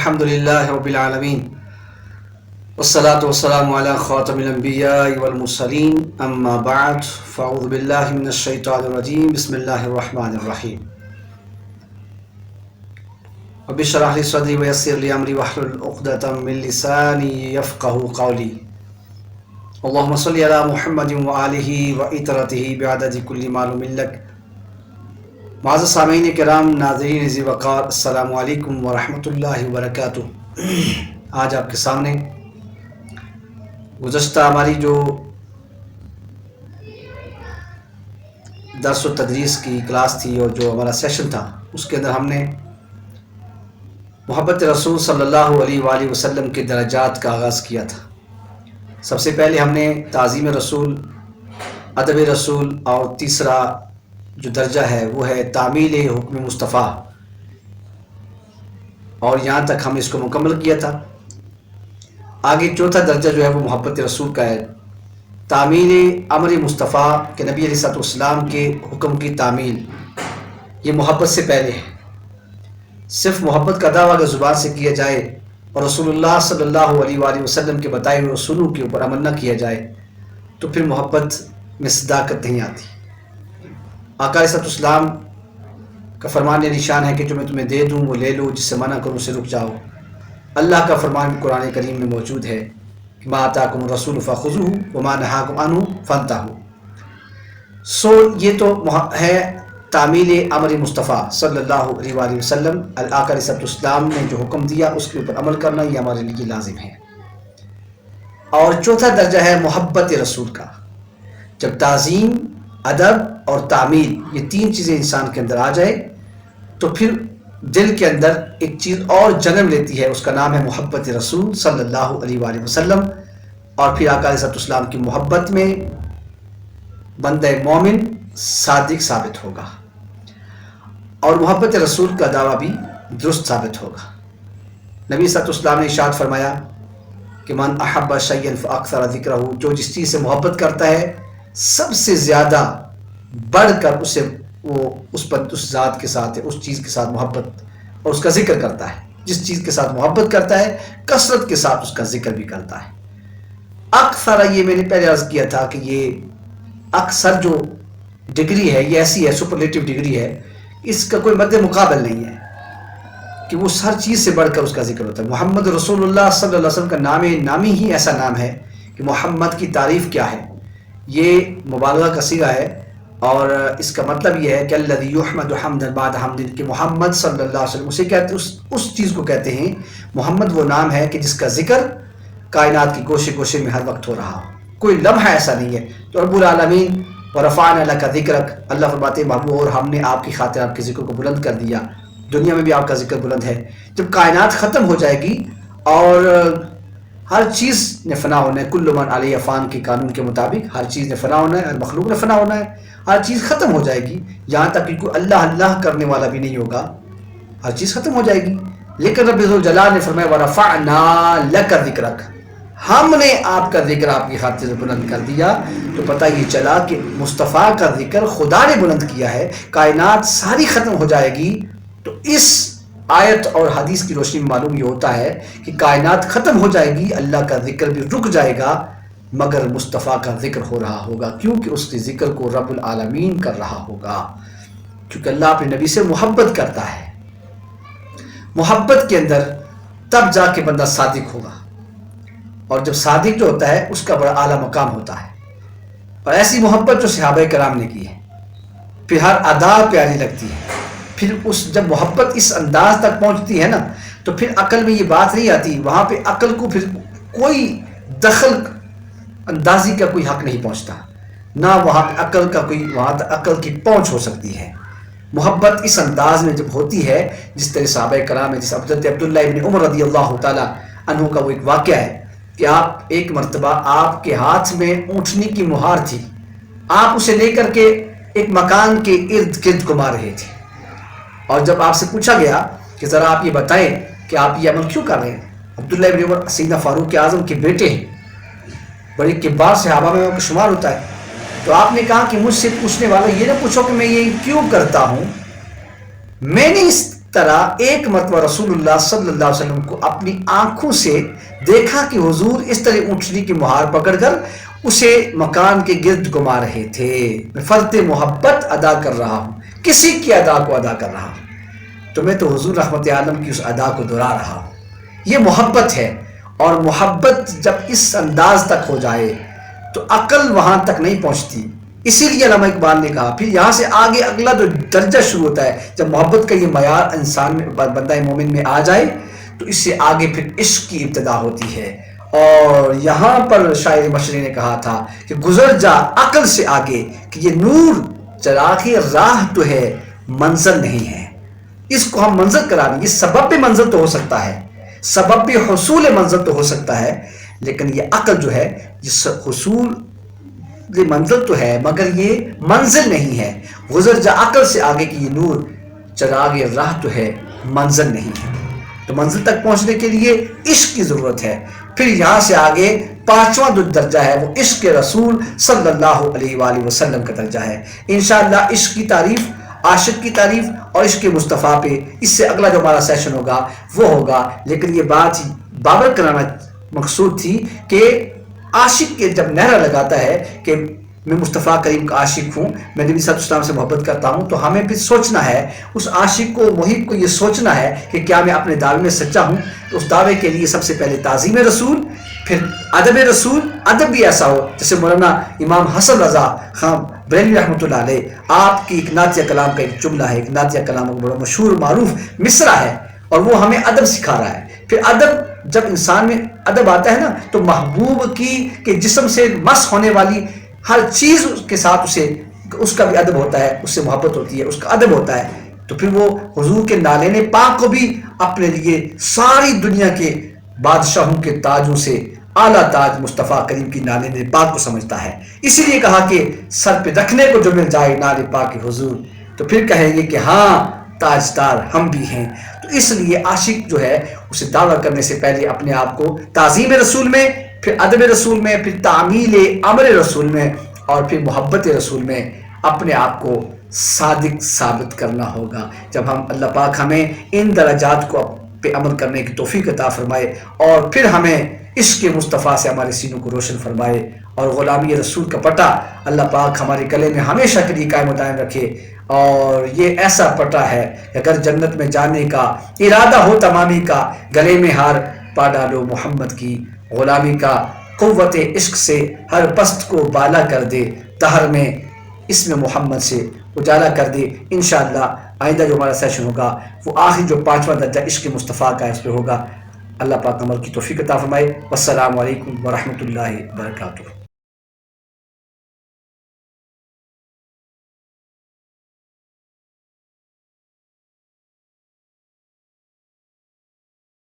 الحمد لله رب العالمين والصلاة والسلام على خاتم الأنبياء والمرسلين أما بعد فأعوذ بالله من الشيطان الرجيم بسم الله الرحمن الرحيم رب اشرح لي صدري ويسر لي أمري واحلل عقدة من لساني يفقهوا قولي اللهم صل على محمد وآله وإطرته بعدد كل معلوم لك. معزز سامعین کرام، ناظرین ذی وقار، السلام علیکم ورحمۃ اللہ وبرکاتہ. آج آپ کے سامنے گزشتہ ہماری جو درس و تدریس کی کلاس تھی اور جو ہمارا سیشن تھا، اس کے اندر ہم نے محبت رسول صلی اللہ علیہ وآلہ وسلم کے درجات کا آغاز کیا تھا. سب سے پہلے ہم نے تعظیم رسول، ادب رسول، اور تیسرا جو درجہ ہے وہ ہے تعمیل حکم مصطفیٰ، اور یہاں تک ہم اس کو مکمل کیا تھا. آگے چوتھا درجہ جو ہے وہ محبت رسول کا ہے، تعمیل امر مصطفیٰ کہ نبی علیہ السلام کے حکم کی تعمیل. یہ محبت سے پہلے ہے. صرف محبت کا دعویٰ اگر زبان سے کیا جائے اور رسول اللہ صلی اللہ علیہ وآلہ وسلم کے بتائے ہوئے اصولوں کے اوپر عمل نہ کیا جائے تو پھر محبت میں صداقت نہیں آتی. آقا علیہ السلام کا فرمان نشان ہے کہ جو میں تمہیں دے دوں وہ لے لو، جس سے منع کروں اسے رک جاؤ. اللہ کا فرمان قرآن کریم میں موجود ہے کہ ما آتاکم الرسول فخذوہ وما نہاکم عنہ فانتہوا. یہ تو ہے تعمیل امر مصطفیٰ صلی اللہ علیہ وآلہ وسلم. آقا علیہ السلام نے جو حکم دیا اس کے اوپر عمل کرنا یہ ہمارے لیے لازم ہے. اور چوتھا درجہ ہے محبت رسول کا. جب تعظیم، ادب اور تعمیل یہ تین چیزیں انسان کے اندر آ جائے تو پھر دل کے اندر ایک چیز اور جنم لیتی ہے، اس کا نام ہے محبت رسول صلی اللہ علیہ وآلہ وسلم. اور پھر آقا علیہ السلام کی محبت میں بندہ مومن صادق ثابت ہوگا اور محبت رسول کا دعویٰ بھی درست ثابت ہوگا. نبی صلی اللہ علیہ وسلم نے ارشاد فرمایا کہ من احب شیئا فاکثر ذکرہ، جو جس چیز سے محبت کرتا ہے سب سے زیادہ بڑھ کر اسے وہ اس ذات کے ساتھ، اس چیز کے ساتھ محبت اور اس کا ذکر کرتا ہے. جس چیز کے ساتھ محبت کرتا ہے کثرت کے ساتھ اس کا ذکر بھی کرتا ہے. اکثر، یہ میں نے پہلے عرض کیا تھا کہ یہ اکثر جو ڈگری ہے یہ ایسی ہے، سپرلیٹو ڈگری ہے، اس کا کوئی مد مقابل نہیں ہے کہ وہ ہر چیز سے بڑھ کر اس کا ذکر ہوتا ہے. محمد رسول اللہ صلی اللہ علیہ وسلم کا نامی ہی ایسا نام ہے کہ محمد کی تعریف کیا ہے. یہ مبالغہ کا صیغہ ہے اور اس کا مطلب یہ ہے کہ الذی یحمد حمدا بعد حمد، کہ محمد صلی اللہ علیہ وسلم اسے کہتے اس چیز کو کہتے ہیں. محمد وہ نام ہے کہ جس کا ذکر کائنات کی گوشے گوشے میں ہر وقت ہو رہا ہو، کوئی لمحہ ایسا نہیں ہے. تو رب العالمین ورفعنا لک ذکرک، اللہ فرماتے ہیں محبوب اور ہم نے آپ کی خاطر آپ کے ذکر کو بلند کر دیا. دنیا میں بھی آپ کا ذکر بلند ہے. جب کائنات ختم ہو جائے گی اور ہر چیز نے فنا ہونا ہے، کل من علیہ فان کے قانون کے مطابق ہر چیز نے فنا ہونا ہے، ہر مخلوق نے فنا ہونا ہے، ہر چیز ختم ہو جائے گی، یہاں تک کہ کوئی اللہ اللہ کرنے والا بھی نہیں ہوگا، ہر چیز ختم ہو جائے گی. لیکن رب ذوالجلال نے فرمایا وَرَفَعْنَا لَكَ ذِكْرَكَ، ہم نے آپ کا ذکر آپ کی خاطر بلند کر دیا. تو پتہ یہ چلا کہ مصطفیٰ کا ذکر خدا نے بلند کیا ہے. کائنات ساری ختم ہو جائے گی تو اس آیت اور حدیث کی روشنی میں معلوم یہ ہوتا ہے کہ کائنات ختم ہو جائے گی، اللہ کا ذکر بھی رک جائے گا، مگر مصطفیٰ کا ذکر ہو رہا ہوگا، کیونکہ اس کے ذکر کو رب العالمین کر رہا ہوگا، کیونکہ اللہ اپنے نبی سے محبت کرتا ہے. محبت کے اندر تب جا کے بندہ صادق ہوگا، اور جب صادق جو ہوتا ہے اس کا بڑا اعلیٰ مقام ہوتا ہے. اور ایسی محبت جو صحابہ کرام نے کی ہے، پھر ہر ادا پیاری لگتی ہے. پھر جب محبت اس انداز تک پہنچتی ہے نا تو پھر عقل میں یہ بات نہیں آتی، وہاں پہ عقل کو پھر کوئی دخل اندازی کا کوئی حق نہیں پہنچتا، نہ وہاں پہ عقل کا کوئی وہاں تک عقل کی پہنچ ہو سکتی ہے. محبت اس انداز میں جب ہوتی ہے جس طرح صحابہ کرام ہے، جس حضرت عبداللہ ابن عمر رضی اللہ تعالیٰ عنہ کا وہ ایک واقعہ ہے کہ آپ ایک مرتبہ آپ کے ہاتھ میں اونٹنی کی مہار تھی، آپ اسے لے کر کے ایک مکان کے ارد گرد گھما رہے تھے، اور جب آپ سے پوچھا گیا کہ ذرا آپ یہ بتائیں کہ آپ یہ عمل کیوں کر رہے ہیں. عبداللہ ابن عمر سیدنا فاروق اعظم کے بیٹے ہیں، بڑے کبار صحابہ میں شمار ہوتا ہے. تو آپ نے کہا کہ مجھ سے پوچھنے والا یہ نہ پوچھو کہ میں یہ کیوں کرتا ہوں، میں نے اس طرح ایک مرتبہ رسول اللہ صلی اللہ علیہ وسلم کو اپنی آنکھوں سے دیکھا کہ حضور اس طرح اونٹنی کی مہار پکڑ کر اسے مکان کے گرد گھما رہے تھے. میں فرض محبت ادا کر رہا ہوں، کسی کی ادا کو ادا کر رہا ہوں، تو میں تو حضور رحمت عالم کی اس ادا کو دہرا رہا ہوں. یہ محبت ہے، اور محبت جب اس انداز تک ہو جائے تو عقل وہاں تک نہیں پہنچتی. اسی لیے علامہ اقبال نے کہا پھر یہاں سے آگے اگلا جو درجہ شروع ہوتا ہے، جب محبت کا یہ معیار انسان میں بندہ مومن میں آ جائے تو اس سے آگے پھر عشق کی ابتدا ہوتی ہے. اور یہاں پر شاعر مشرق نے کہا تھا کہ گزر جا عقل سے آگے کہ یہ نور چراغ راہ تو ہے منزل نہیں ہے. اس کو ہم منزل کرا دیں. یہ سبب منزل تو ہو سکتا ہے، سبب حصول منزل تو ہو سکتا ہے، لیکن یہ عقل جو ہے یہ حصول منزل تو ہے مگر یہ منزل نہیں ہے. گزر جا عقل سے آگے کہ یہ نور چراغ راہ تو ہے منزل نہیں ہے. تو منزل تک پہنچنے کے لیے عشق کی ضرورت ہے. پھر یہاں سے آگے پانچواں جو درجہ ہے وہ عشق رسول صلی اللہ علیہ وآلہ وسلم کا درجہ ہے. انشاءاللہ عشق کی تعریف، عاشق کی تعریف اور عشق مصطفیٰ پہ اس سے اگلا جو ہمارا سیشن ہوگا وہ ہوگا. لیکن یہ بات بابر کرانا مقصود تھی کہ عاشق کے جب نعرہ لگاتا ہے کہ میں مصطفیٰ کریم کا عاشق ہوں، میں نبی صلی اللہ علیہ وسلم سے محبت کرتا ہوں، تو ہمیں پھر سوچنا ہے، اس عاشق کو، محب کو یہ سوچنا ہے کہ کیا میں اپنے دعوے میں سچا ہوں. تو اس دعوے کے لیے سب سے پہلے تعظیم رسول، پھر ادب رسول. ادب بھی ایسا ہو جیسے مولانا امام حسن رضا خان بریلوی رحمۃ اللہ علیہ، آپ کی ایک نعتیہ کلام کا ایک جملہ ہے، ایک نعتیہ کلام بڑا مشہور معروف مصرع ہے، اور وہ ہمیں ادب سکھا رہا ہے. پھر ادب، جب انسان میں ادب آتا ہے نا تو محبوب کی کہ جسم سے مس ہونے والی ہر چیز کے ساتھ اس کا بھی ادب ہوتا ہے، اس سے محبت ہوتی ہے، اس کا ادب ہوتا ہے. تو پھر وہ حضور کے نالین پاک کو بھی اپنے لیے ساری دنیا کے بادشاہوں کے تاجوں سے اعلیٰ تاج مصطفیٰ کریم کی نالین پاک کو سمجھتا ہے. اسی لیے کہا کہ سر پہ رکھنے کو جو مل جائے نال پاک حضور، تو پھر کہیں گے کہ ہاں تاجدار ہم بھی ہیں. تو اس لیے عاشق جو ہے اسے دعویٰ کرنے سے پہلے اپنے آپ کو تعظیم رسول میں، پھر ادب رسول میں، پھر تعمیل امر رسول میں، اور پھر محبت رسول میں اپنے آپ کو صادق ثابت کرنا ہوگا. جب ہم اللہ پاک ہمیں ان درجات کو پہ عمل کرنے کی توفیق عطا فرمائے، اور پھر ہمیں عشق مصطفیٰ سے ہمارے سینوں کو روشن فرمائے، اور غلامی رسول کا پٹا اللہ پاک ہمارے گلے میں ہمیشہ کے لیے قائم و دائم رکھے. اور یہ ایسا پٹا ہے کہ اگر جنت میں جانے کا ارادہ ہو تمامی کا، گلے میں ہار پا ڈالو محمد کی غلامی کا. قوت عشق سے ہر پست کو بالا کر دے، دہر میں اسم محمد سے اجالا کر دے. انشاءاللہ آئندہ جو ہمارا سیشن ہوگا وہ آخری جو پانچواں درجہ عشق مصطفیٰ کا اس پہ ہوگا. اللہ پاک عمل کی توفیق عطا فرمائے. والسلام علیکم ورحمۃ اللہ وبرکاتہ.